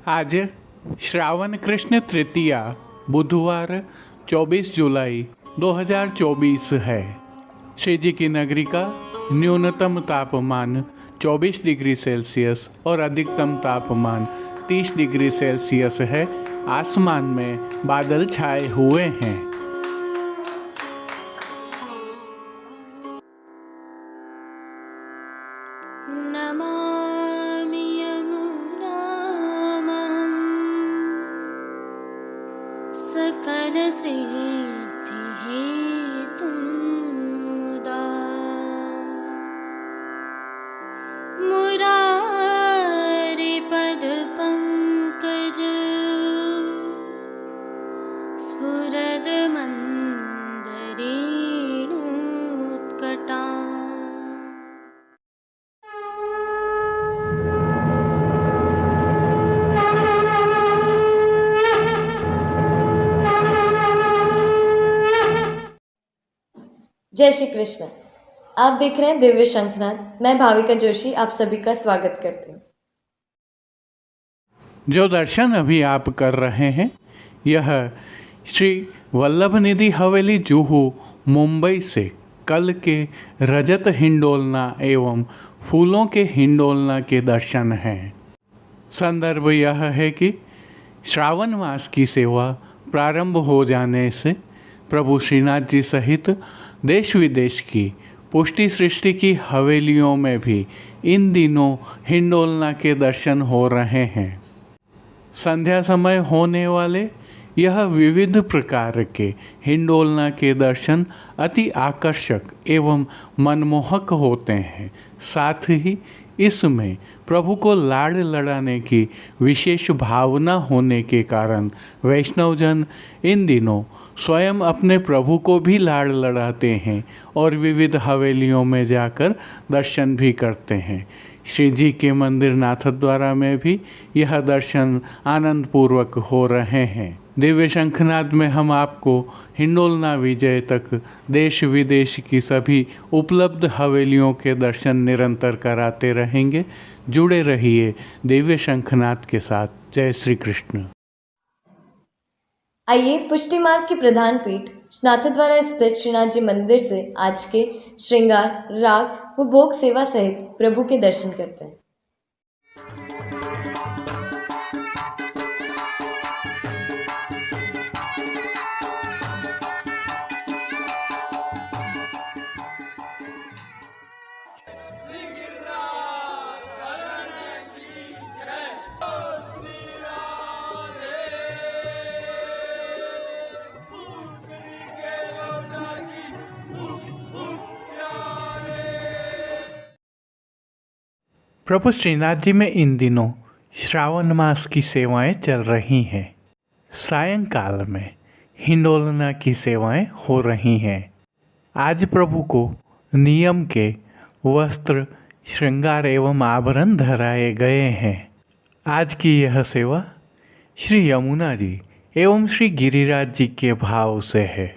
आज श्रावण कृष्ण तृतीया बुधवार 24 जुलाई 2024 है। श्री जी की नगरी का न्यूनतम तापमान 24 डिग्री सेल्सियस और अधिकतम तापमान 30 डिग्री सेल्सियस है। आसमान में बादल छाए हुए हैं। नमामि यमुनामहं सकलसिद्धिहेतुं मुदा मुरारिपदपङ्कज स्फुरदमन्दरेणुत्कटा। जय श्री कृष्ण। आप देख रहे हैं दिव्य शंखनाद। मैं भाविका जोशी आप सभी का स्वागत करती हूँ। जो दर्शन अभी आप कर रहे हैं यह श्री वल्लभ निधि हवेली जुहू मुंबई से कल के रजत हिंडोलना एवं फूलों के हिंडोलना के दर्शन हैं। संदर्भ यह है कि श्रावण मास की सेवा प्रारंभ हो जाने से प्रभु श्रीनाथ जी सहित देश विदेश की पुष्टि सृष्टि की हवेलियों में भी इन दिनों हिंडोलना के दर्शन हो रहे हैं। संध्या समय होने वाले यह विविध प्रकार के हिंडोलना के दर्शन अति आकर्षक एवं मनमोहक होते हैं। साथ ही इसमें प्रभु को लाड़ लड़ाने की विशेष भावना होने के कारण वैष्णवजन इन दिनों स्वयं अपने प्रभु को भी लाड़ लड़ाते हैं और विविध हवेलियों में जाकर दर्शन भी करते हैं। श्री जी के मंदिर नाथद्वारा में भी यह दर्शन आनंद पूर्वक हो रहे हैं। दिव्य शंखनाद में हम आपको हिंडोलना विजय तक देश विदेश की सभी उपलब्ध हवेलियों के दर्शन निरंतर कराते रहेंगे। जुड़े रहिए दिव्य शंखनाद के साथ। जय श्री कृष्ण। आइए पुष्टि मार्ग की प्रधान पीठ नाथद्वारा स्थित श्रीनाथ जी मंदिर से आज के श्रृंगार, राग व भोग सेवा सहित प्रभु के दर्शन करते हैं। प्रभु श्रीनाथ जी में इन दिनों श्रावण मास की सेवाएं चल रही हैं। सायंकाल में हिंडोलना की सेवाएं हो रही हैं। आज प्रभु को नियम के वस्त्र, श्रृंगार एवं आभरण धराए गए हैं। आज की यह सेवा श्री यमुना जी एवं श्री गिरिराज जी के भाव से है।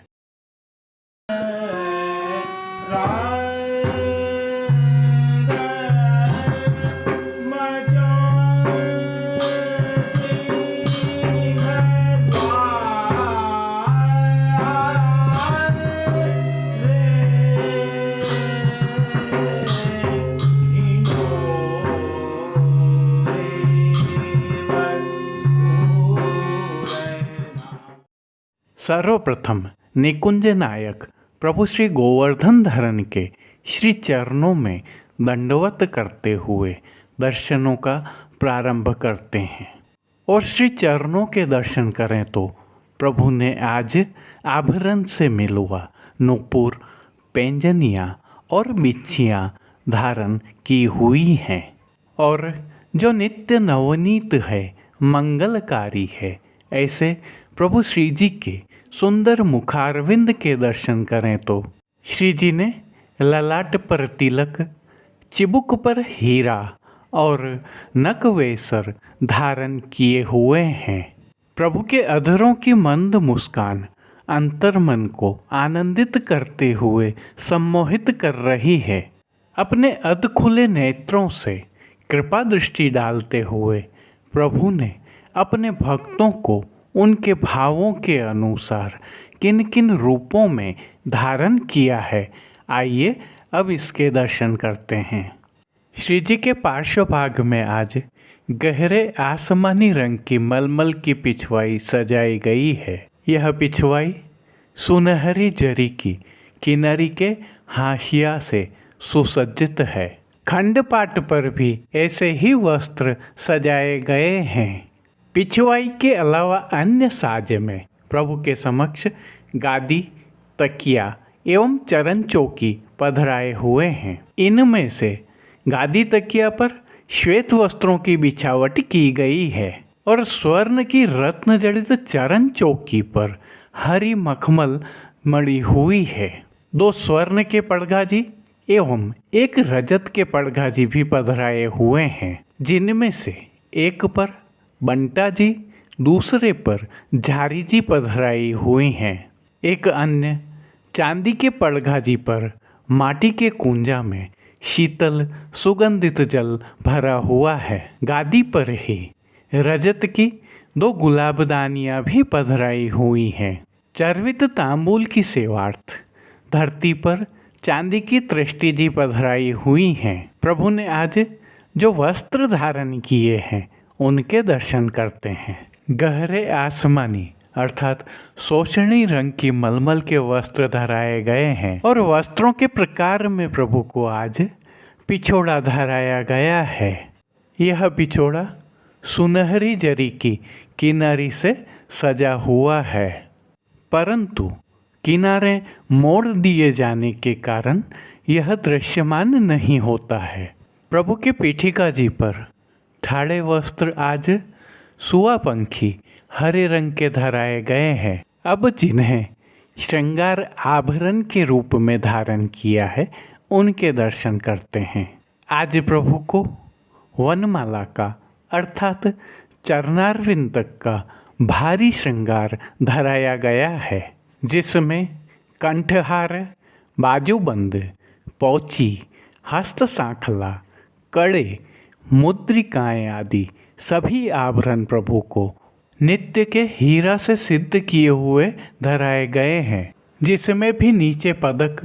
सर्वप्रथम निकुंज नायक प्रभु श्री गोवर्धन धरन के श्री चरणों में दंडवत करते हुए दर्शनों का प्रारंभ करते हैं। और श्री चरणों के दर्शन करें तो प्रभु ने आज आभरण से मिलुआ नूपुर, पैंजनियाँ और बिच्छियाँ धारण की हुई हैं और जो नित्य नवनीत है, मंगलकारी है, ऐसे प्रभु श्री जी के सुंदर मुखारविंद के दर्शन करें तो श्री जी ने ललाट पर तिलक, चिबुक पर हीरा और नकवेसर धारण किए हुए हैं। प्रभु के अधरों की मंद मुस्कान अंतर्मन को आनंदित करते हुए सम्मोहित कर रही है। अपने अध खुले नेत्रों से कृपा दृष्टि डालते हुए प्रभु ने अपने भक्तों को उनके भावों के अनुसार किन किन रूपों में धारण किया है, आइए अब इसके दर्शन करते हैं। श्री जी के पार्श्व भाग में आज गहरे आसमानी रंग की मलमल की पिछवाई सजाई गई है। यह पिछवाई सुनहरी जरी की किनारी के हाशिया से सुसज्जित है। खंडपाट पर भी ऐसे ही वस्त्र सजाए गए हैं। पिछवाई के अलावा अन्य साज में प्रभु के समक्ष गादी, तकिया एवं चरण चौकी पधराए हुए हैं। इनमें से गादी तकिया पर श्वेत वस्त्रों की बिछावट की गई है और स्वर्ण की रत्न जड़ित चरण चौकी पर हरी मखमल मड़ी हुई है। 2 स्वर्ण के पड़गाजी एवं 1 रजत के पड़गाजी भी पधराए हुए हैं, जिनमें से एक पर बंटा जी, दूसरे पर झारी जी पधराई हुई हैं। एक अन्य चांदी के पड़गाजी पर माटी के कुंजा में शीतल सुगंधित जल भरा हुआ है। गादी पर ही रजत की 2 गुलाबदानियाँ भी पधराई हुई हैं। चर्वित तांबूल की सेवार्थ धरती पर चांदी की तृष्टि जी पधराई हुई हैं। प्रभु ने आज जो वस्त्र धारण किए हैं उनके दर्शन करते हैं। गहरे आसमानी अर्थात शोषणी रंग की मलमल के वस्त्र धराए गए हैं और वस्त्रों के प्रकार में प्रभु को आज पिछोड़ा धराया गया है। यह पिछोड़ा सुनहरी जरी की किनारी से सजा हुआ है, परंतु किनारे मोड़ दिए जाने के कारण यह दृश्यमान नहीं होता है। प्रभु के पीठिका जी पर ठाड़े वस्त्र आज सुआपंखी हरे रंग के धराए गए हैं। अब जिन्हें श्रृंगार आभरण के रूप में धारण किया है उनके दर्शन करते हैं। आज प्रभु को वनमाला का अर्थात चरणारविंद तक का भारी श्रृंगार धराया गया है, जिसमें कंठहार, बाजूबंद, पौची, हस्त सांखला, कड़े, मुद्रिकाएं आदि सभी आभरण प्रभु को नित्य के हीरा से सिद्ध किए हुए धराए गए हैं, जिसमें भी नीचे पदक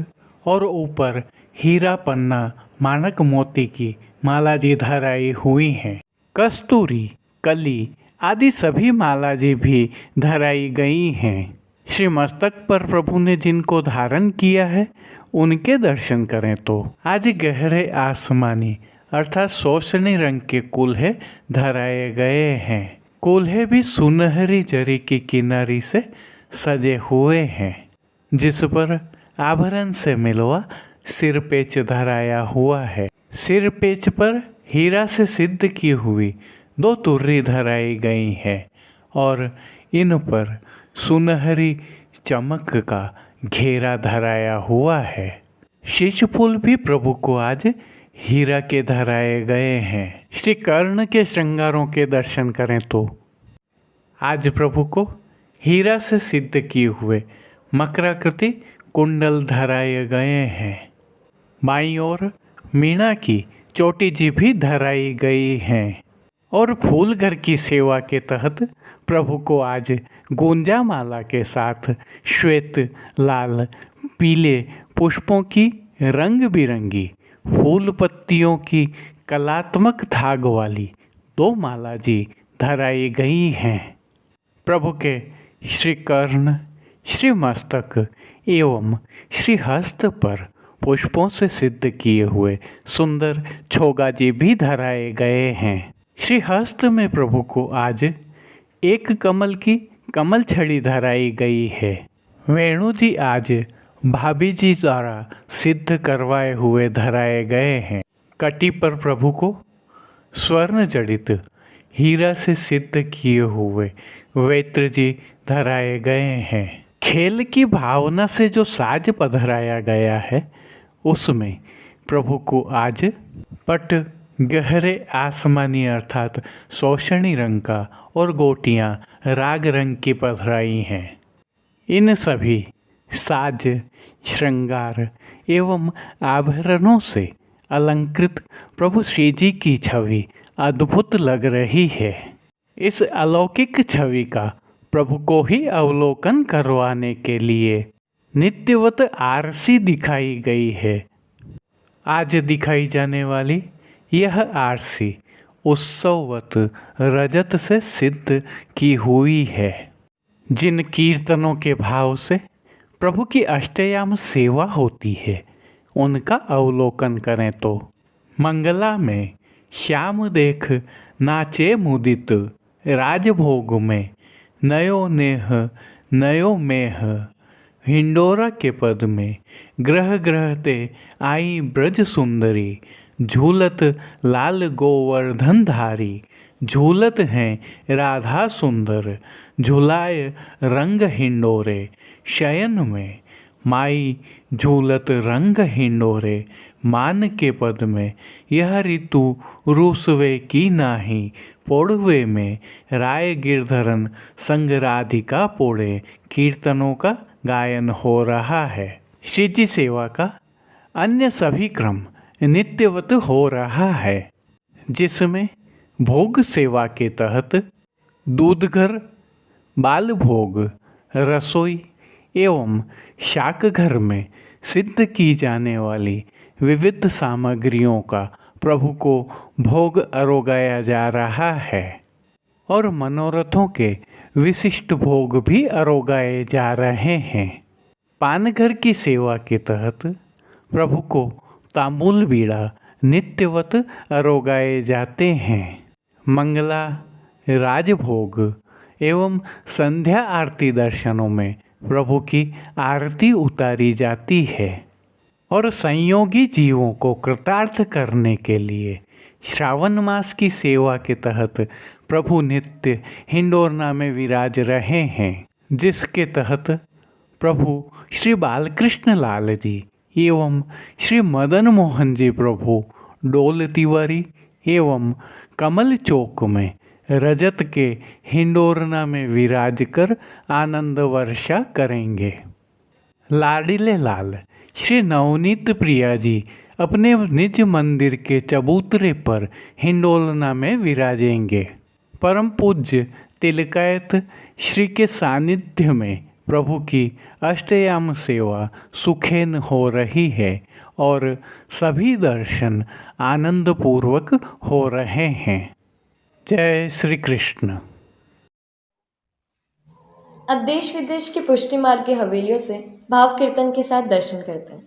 और ऊपर हीरा पन्ना मानक मोती की माला जी धराई हुई हैं। कस्तूरी, कली आदि सभी माला जी भी धराई गई हैं। श्री मस्तक पर प्रभु ने जिनको धारण किया है उनके दर्शन करें तो आज गहरे आसमानी अर्थात शोषणी रंग के कुल्हे धराए गए हैं। कुल्हे भी सुनहरी जरी की किनारी से सजे हुए हैं, जिस पर आभरण से मिलवा सिरपेच धराया हुआ है। सिरपेच पर हीरा से सिद्ध की हुई 2 तुर्री धराई गई है और इन पर सुनहरी चमक का घेरा धराया हुआ है। शीश फूल भी प्रभु को आज हीरा के धराए गए हैं। श्री कर्ण के श्रृंगारों के दर्शन करें तो आज प्रभु को हीरा से सिद्ध किए हुए मकराकृति कुंडल धराए गए हैं। बाईं ओर मीणा की चोटी जी भी धराई गई हैं और फूलघर की सेवा के तहत प्रभु को आज गुंजा माला के साथ श्वेत, लाल, पीले पुष्पों की रंग बिरंगी फूल पत्तियों की कलात्मक धाग वाली 2 माला जी धराई गई हैं। प्रभु के श्री कर्ण, श्री मस्तक एवं श्री हस्त पर पुष्पों से सिद्ध किए हुए सुंदर छोगा जी भी धराए गए हैं। श्री हस्त में प्रभु को आज एक कमल की कमल छड़ी धराई गई है। वेणु जी आज भाभी जी द्वारा सिद्ध करवाए हुए धराए गए हैं। कटी पर प्रभु को स्वर्ण जड़ित हीरा से सिद्ध किए हुए वेत्र जी धराए गए हैं। खेल की भावना से जो साज पधराया गया है उसमें प्रभु को आज पट गहरे आसमानी अर्थात शोषणी रंग का और गोटियां राग रंग की पधराई हैं। इन सभी साज, श्रृंगार एवं आभरणों से अलंकृत प्रभु श्री जी की छवि अद्भुत लग रही है। इस अलौकिक छवि का प्रभु को ही अवलोकन करवाने के लिए नित्यवत आरसी दिखाई गई है। आज दिखाई जाने वाली यह आरसी उत्सववत रजत से सिद्ध की हुई है। जिन कीर्तनों के भाव से प्रभु की अष्टयाम सेवा होती है उनका अवलोकन करें तो मंगला में श्याम देख नाचे मुदित, राजभोग में नयो नेह नयो मेह, हिंडोरा के पद में ग्रह ग्रहते आई ब्रज सुंदरी, झूलत लाल गोवर्धन धारी, झूलत हैं राधा सुंदर, झुलाए रंग हिंडोरे, शयन में माई झूलत रंग हिंडोरे, मान के पद में यह ऋतु रूसवे की नाही, पोड़वे में राय गिरधरन संग राधिका पोड़े। कीर्तनों का गायन हो रहा है। श्री जी सेवा का अन्य सभी क्रम नित्यवत हो रहा है, जिसमें भोग सेवा के तहत दूधघर, बाल भोग, रसोई एवं शाक घर में सिद्ध की जाने वाली विविध सामग्रियों का प्रभु को भोग अरोगाया जा रहा है और मनोरथों के विशिष्ट भोग भी अरोगाए जा रहे हैं। पानघर की सेवा के तहत प्रभु को तांबूल बीड़ा नित्यवत अरोगाए जाते हैं। मंगला, राजभोग एवं संध्या आरती दर्शनों में प्रभु की आरती उतारी जाती है और संयोगी जीवों को कृतार्थ करने के लिए श्रावण मास की सेवा के तहत प्रभु नित्य हिंडोरना में विराज रहे हैं, जिसके तहत प्रभु श्री बालकृष्ण लाल जी एवं श्री मदन मोहन जी प्रभु डोल तिवारी एवं कमल चौक में रजत के हिंडोरना में विराज कर आनंद वर्षा करेंगे। लाडिले लाल श्री नवनीत प्रिया जी अपने निज मंदिर के चबूतरे पर हिंडोलना में विराजेंगे। परम पूज्य तिलकायत श्री के सानिध्य में प्रभु की अष्टयाम सेवा सुखेन हो रही है और सभी दर्शन आनंदपूर्वक हो रहे हैं। जय श्री कृष्ण। अब देश विदेश की पुष्टि मार्ग की हवेलियों से भाव कीर्तन के साथ दर्शन करते हैं।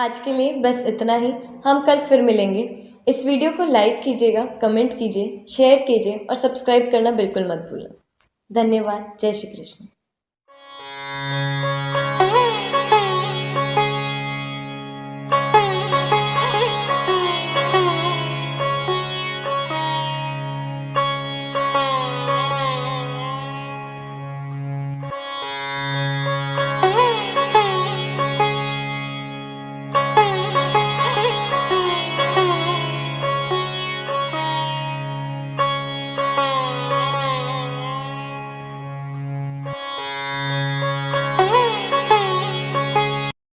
आज के लिए बस इतना ही। हम कल फिर मिलेंगे। इस वीडियो को लाइक कीजिएगा, कमेंट कीजिए, शेयर कीजिए और सब्सक्राइब करना बिल्कुल मत भूलें। धन्यवाद। जय श्री कृष्ण।